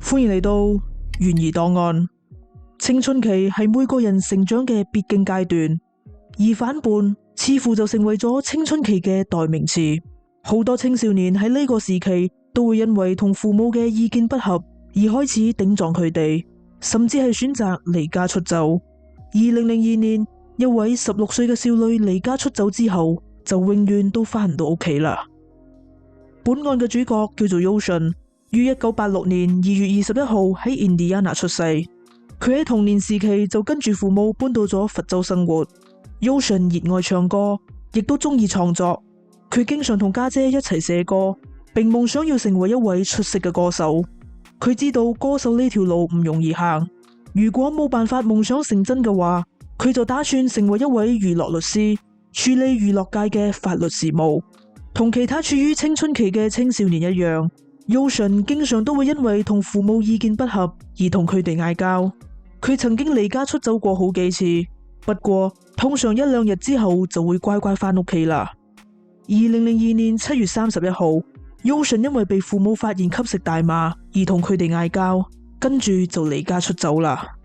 歡迎嚟到懸疑檔案。青春期係每個人成長嘅必經階段，而反叛似乎就成為咗青春期嘅代名詞。好多青少年喺呢個時期都會因為同父母嘅意見不合而開始頂撞佢哋，甚至係選擇離家出走。2002年，一位16歲嘅少女離家出走之後，就永遠都返唔到屋企啦。本案嘅主角叫做 Yotion， 於1986年2月21號喺印第安納出世。佢喺童年時期就跟住父母搬到咗佛州生活。Yotion 熱愛唱歌，亦都中意創作。佢經常同家姐一齊寫歌，並夢想要成為一位出色嘅歌手。佢知道歌手呢條路唔容易行，如果冇辦法夢想成真嘅話，佢就打算成為一位娛樂律師，處理娛樂界嘅法律事務。同其他處於青春期嘅青少年一樣，Yotion 經常都會因為同父母意見不合而同佢哋嗌交。佢曾經離家出走過好幾次，不過通常1、2日之後就會乖乖返屋企啦。2002年7月31號，Yotion 因為被父母發現吸食大麻而同佢哋嗌交，跟住就離家出走啦。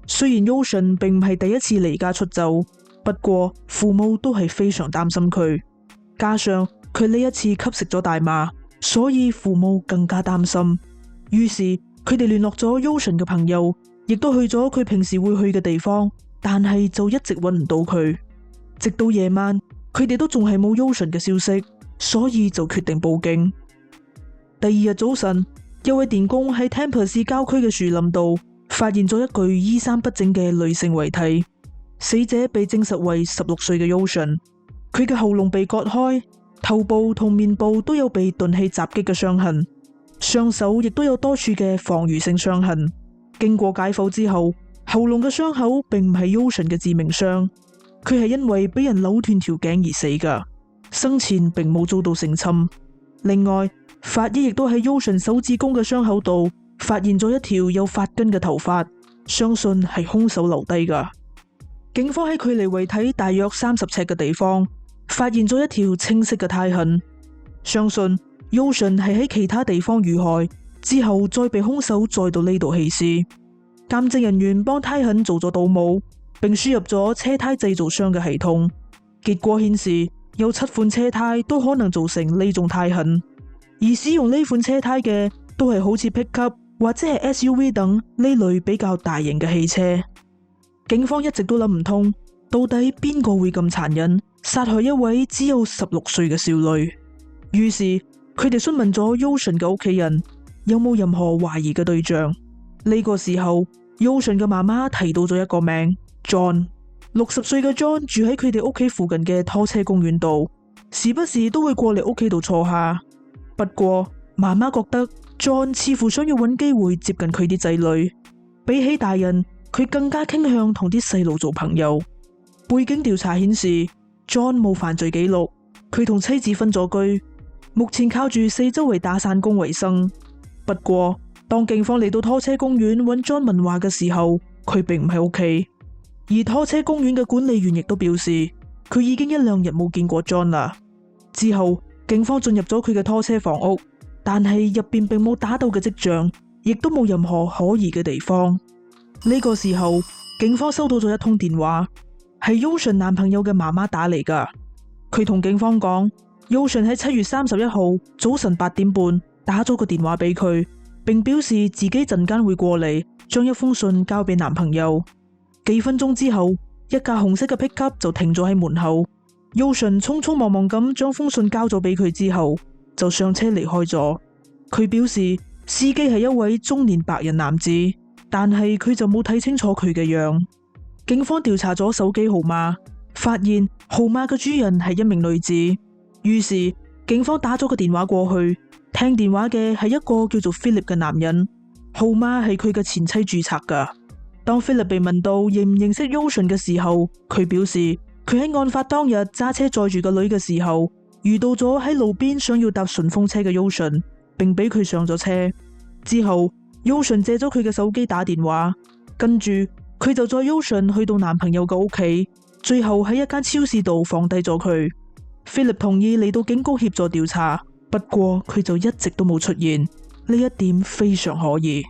雖然 Yotion 並唔係第一次離家出走，不過父母都係非常擔心佢，加上佢呢一次吸食咗大麻，所以父母更加擔心。於是佢哋聯絡咗 Yotion 嘅朋友，亦都去咗佢平時會去嘅地方，但係就一直揾唔到佢。直到夜晚，佢哋都仲係冇 Yotion 嘅消息，所以就決定報警。第2日早晨，一位電工喺 Tampa 市郊區嘅樹林度發現咗一具衣衫不整嘅女性遺體。死者被證實為16歲嘅 Yotion， 佢嘅喉嚨被割開，頭部同面部都有被鈍器襲擊嘅傷痕，雙手亦都有多處嘅防禦性傷痕。經過解剖之後，喉嚨嘅傷口並唔係 Yotion 嘅致命傷，佢係因為俾人扭斷條頸而死噶，生前並冇遭到性侵。另外，法醫亦都喺 Yotion 手指公嘅傷口度發現咗一條有髮根嘅頭髮，相信係兇手留低噶。警方喺距離遺體大約30尺嘅地方發現咗一條清晰嘅胎痕，相信 Yotion 係喺其他地方遇害之後再被兇手載到呢度棄屍。鑑證人員幫胎痕做咗倒模，並輸入咗車胎製造商嘅系統，結果顯示有7款車胎都可能造成呢種胎痕，而使用呢款車胎嘅都係好似 pickup 或者係 SUV 等呢類比較大型嘅汽車。警方一直都諗唔通，到底邊個會咁殘忍殺害一位只有16歲嘅少女。於是佢哋詢問咗 Yotion 嘅屋企人有冇任何懷疑嘅對象。呢個時候 Yotion 嘅媽媽提到咗一個名 John。 60歲嘅 John 住喺佢哋屋企附近嘅拖車公園度，時不時都會過嚟屋企度坐下。不過媽媽覺得 John 似乎想要揾機會接近佢啲仔女，比起大人佢更加傾向同啲細路做朋友。背景調查顯示 John 冇犯罪記錄，佢同妻子分咗居，目前靠住四周圍打散工為生。不過當警方嚟到拖車公園揾 John 問話嘅時候，佢並唔喺屋企。而拖車公園嘅管理員亦都表示，佢已經1、2日冇見過 John 啦。之後警方進入咗佢嘅拖車房屋，但係入邊並冇打鬥嘅跡象，亦都冇任何可疑嘅地方。呢個時候，警方收到咗一通電話，係 Yotion 男朋友嘅媽媽打嚟噶。佢同警方講 Yotion 喺7月31號早晨8點半打咗個電話俾佢，並表示自己陣間會過嚟將一封信交俾男朋友。幾分鐘之後，一架紅色嘅 pickup 就停咗喺門口。Yotion 匆匆忙忙咁將封信交咗俾佢之後，就上車離開咗。佢表示司機係一位中年白人男子，但係佢就冇睇清楚佢嘅樣。警方調查咗手機號碼，發現號碼嘅主人係一名女子。於是警方打咗個電話過去，聽電話嘅係一個叫做 Philip 嘅男人，號碼係佢嘅前妻註冊噶。當 Philip 被問到認唔認識 Yotion 嘅時候，佢表示佢喺案發當日揸車載住個女嘅時候，遇到咗喺路邊想要搭順風車嘅 Yotion， 並俾佢上咗車。之後 Yotion 借咗佢嘅手機打電話，跟住佢就載 Yotion 去到男朋友嘅屋企，最後喺一間超市度放低咗佢。Philip 同意嚟到警局協助調查，不過佢就一直都冇出現，呢一點非常可疑。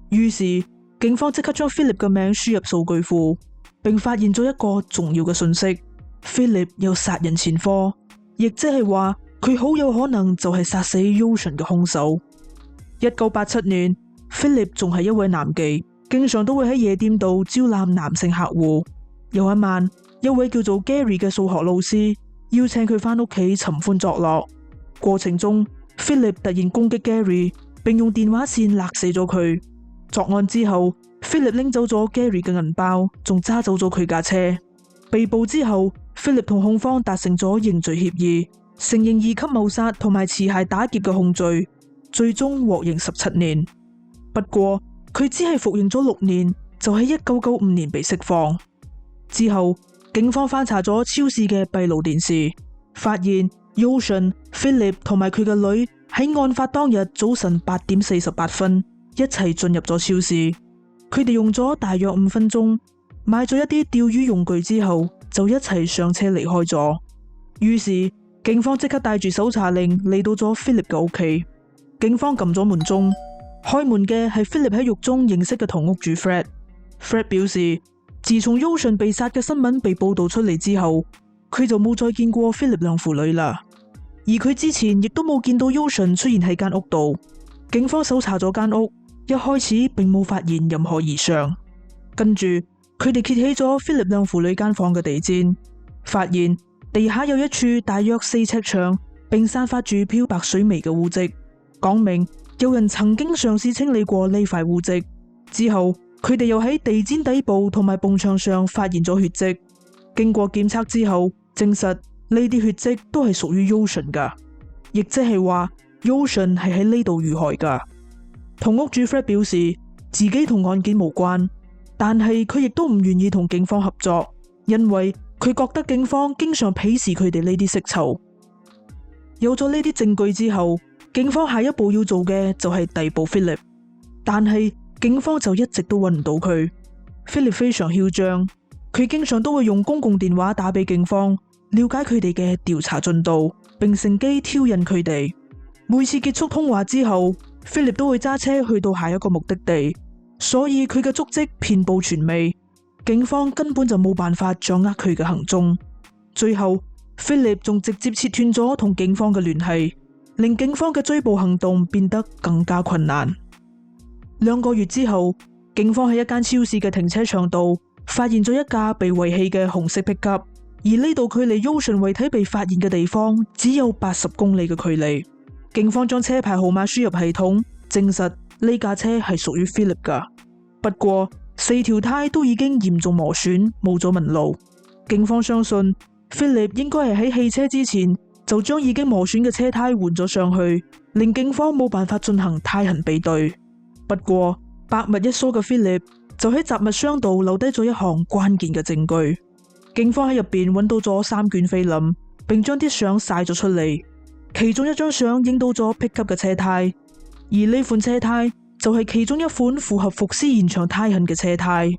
於是警方即刻將 Philip 嘅名輸入數據庫，並發現咗一個重要嘅信息：Philip 有殺人前科，亦即係話佢好有可能就係殺死 Ocean 嘅兇手。1987年，Philip 仲係一位男妓，經常都會喺夜店度招攬男性客戶。有一晚，一位叫做 Gary 嘅數學老師邀請佢返屋企尋歡作樂，過程中 Philip 突然攻擊 Gary， 並用電話線勒死咗佢。作案之後，Philip 拎走咗 Gary 嘅銀包，仲揸走咗佢架車。被捕之後，Philip 同控方達成咗認罪協議，承認2級謀殺同埋持械打劫嘅控罪，最終獲刑17年。不過佢只係服刑咗6年，就喺1995年被釋放。之後警方翻查咗超市嘅閉路電視，發現 Ocean、Philip 同埋佢嘅女喺案發當日早晨8點48分一齊進入咗超市。佢哋用咗大約5分鐘買咗一啲釣魚用具之後，就一齊上車離開咗。於是警方即刻帶住搜查令嚟到咗 Philip 嘅屋企。警方撳咗門鐘，開門嘅係 Philip 喺獄中認識嘅同屋主 Fred。Fred 表示，自從 Ocean 被殺嘅新聞被報道出嚟之後，佢就冇再見過 Philip 兩父女啦。而佢之前亦都冇見到 Ocean 出現喺間屋度。警方搜查咗間屋，一開始並冇發現任何異常。跟住佢哋揭起咗 Philip 兩父女間房嘅地氈，發現地下有一處大約4尺長，並散發住漂白水味嘅污漬，講明有人曾經嘗試清理過呢塊污漬。之後佢哋又喺地氈底部同埋埲牆上發現咗血跡，經過檢測之後證實呢啲血跡都係屬於 Ocean 噶，亦即係話 Ocean 係喺呢度遇害噶。同屋主 Fred 表示自己同案件無關，但係佢亦都唔願意同警方合作，因為佢覺得警方經常鄙視佢哋呢啲色囚。有咗呢啲證據之後，警方下一步要做嘅就係逮捕 Philip， 但係警方就一直都揾唔到佢。Philip 非常囂張，佢經常都會用公共電話打俾警方，了解佢哋嘅調查進度，並乘機挑釁佢哋。每次結束通話之後，Philip 都會揸車去到下一個目的地，所以佢嘅足跡遍佈全美，警方根本就冇辦法掌握佢嘅行蹤。最後，Philip 仲直接切斷咗同警方嘅聯繫，令警方嘅追捕行動變得更加困難。2個月之後，警方喺一間超市嘅停車場度發現咗一架被遺棄嘅紅色 pickup， 而呢度距離 Ocean 遺體被發現嘅地方只有80公里嘅距離。警方將車牌號碼輸入系統，證實呢架車係屬於 Philip 噶。不過4條胎都已經嚴重磨損，冇咗紋路。警方相信 Philip 應該係喺棄車之前就將已經磨損嘅車胎換咗上去，令警方冇辦法進行胎痕比對。不過百密一疏嘅 Philip 就喺雜物箱度留低咗一項關鍵嘅證據。警方喺入邊揾到咗3卷菲林，並將啲相曬咗出嚟。其中一張相影到咗 pickup 嘅車胎，而呢款車胎就係其中一款符合伏屍現場胎痕嘅車胎。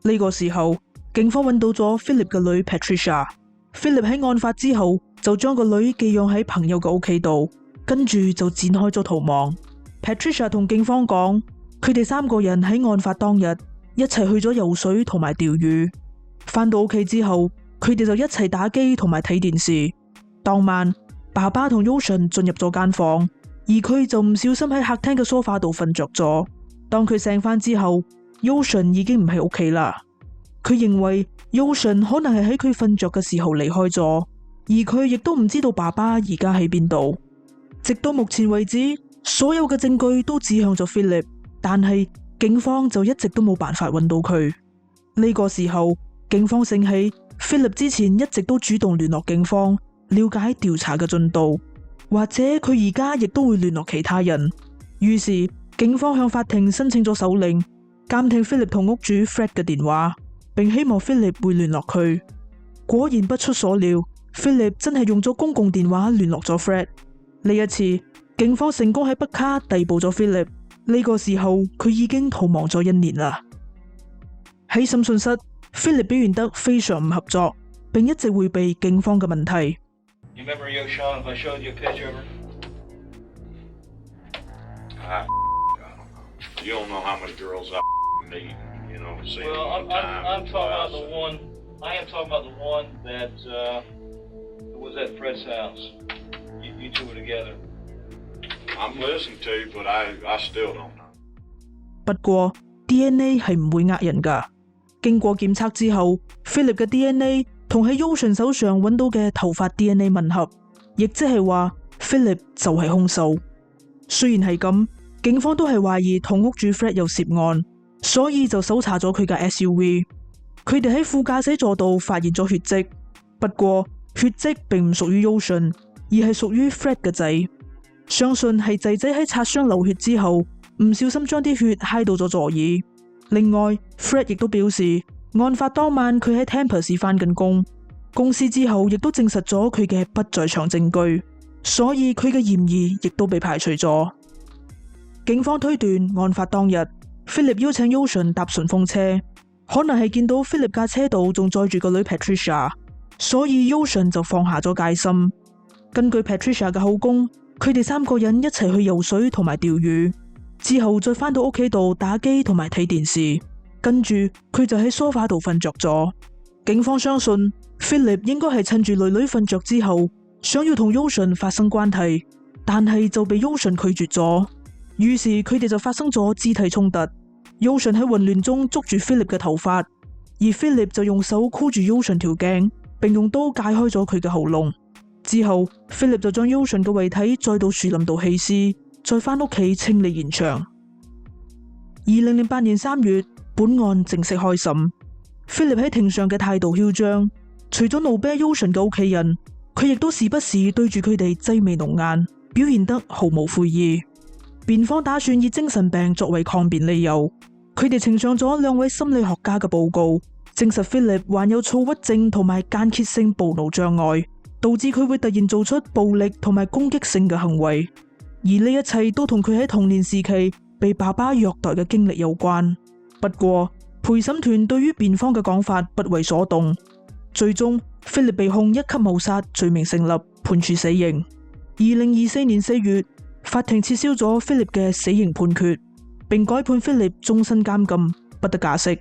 呢個時候，警方揾到咗 Philip 嘅女 Patricia。Philip 喺案發之後就將個女寄養喺朋友嘅屋企度，跟住就展開咗逃亡。Patricia 同警方講，佢哋3個人喺案發當日一齊去咗游水同埋釣魚。返到屋企之後，佢哋就一齊打機同埋睇電視。當晚，爸爸同 Ocean 進入咗間房，而佢就唔小心喺客廳嘅梳化度瞓着咗。當佢醒返之後， Ocean 已經唔喺屋企啦。佢認為 Ocean 可能係喺佢瞓着嘅時候離開咗，而佢亦都唔知道爸爸而家喺邊度。直到目前為止，所有嘅證據都指向咗 Philip， 但係警方就一直都冇辦法揾到佢。呢個時候，警方醒起 Philip 之前一直都主動聯絡警方，了解調查嘅進度，或者佢而家亦都會聯絡其他人。於是警方向法庭申請咗手令，監聽 Philip 同屋主 Fred 嘅電話，並希望 Philip 會聯絡佢。果然不出所料， Philip 真係用咗公共電話聯絡咗 Fred。呢一次警方成功喺北卡逮捕咗 Philip。呢個時候佢已經逃亡咗1年啦。喺審訊室， Philip 表現得非常唔合作，並一直迴避警方嘅問題。You remember Ocean if I showed you a picture of her? You don't know how many girls I meet, you know, see them Well, one time. I'm talking about twice. the one. I am talking about the one that was at Fred's house. You two were together. I'm listening to you, but I still don't know. 不過 DNA 係唔會呃人㗎。經過檢測之後 ，Philip 嘅 DNA 同喺 Ocean 手上揾到嘅頭髮 DNA 吻合，亦即係話 Philip 就係兇手。雖然係咁，警方都係懷疑同屋主 Fred 有涉案，所以就搜查咗佢架 SUV。佢哋喺副駕駛座度發現咗血跡，不過血跡並唔屬於 Ocean， 而係屬於 Fred 嘅仔。相信係仔仔喺擦傷流血之後，唔小心將啲血揩到咗座椅。另外 ，Fred 亦都表示，案發當晚佢喺 Tampa 市返緊工，公司之後亦都證實咗佢嘅不在場證據，所以佢嘅嫌疑亦都被排除咗。警方推斷案發當日 ，Philip 邀請 Ocean 搭順風車，可能係見到 Philip 架車度仲載住個女 Patricia， 所以 Ocean 就放下咗戒心。根據 Patricia 嘅口供，佢哋3個人一齊去游水同埋釣魚，之後再返到屋企度打機同埋睇電視，跟住佢就喺梳化度瞓着咗。警方相信 Philip 應該係趁住女女瞓着之後，想要同 Ocean 發生關係，但係就被 Ocean 拒絕咗，於是佢哋就發生咗肢體衝突。Ocean 喺混亂中捉住 Philip 嘅頭髮，而 Philip 就用手箍住 Ocean 條頸，並用刀解開咗佢嘅喉嚨。之後 Philip 就將 Ocean 嘅遺體載到樹林度棄屍，再返屋企清理現場。2008年3月，本案正式開審。Philip 喺庭上嘅態度囂張，除咗怒啤 Ocean 嘅屋企人，佢亦都時不時對住佢哋擠眉弄眼，表現得毫無悔意。辯方打算以精神病作為抗辯理由，佢哋呈上咗2位心理學家嘅報告，證實 Philip 患有躁鬱症同埋間歇性暴怒障礙，導致佢會突然做出暴力同埋攻擊性嘅行為，而呢一切都同佢喺童年時期被爸爸虐待嘅經歷有關。不過陪審團對於辯方嘅講法不為所動，最終 Philip 被控1級謀殺罪名成立，判處死刑。2024年4月，法庭撤銷咗 Philip 嘅死刑判決，並改判 Philip 終身監禁，不得假釋。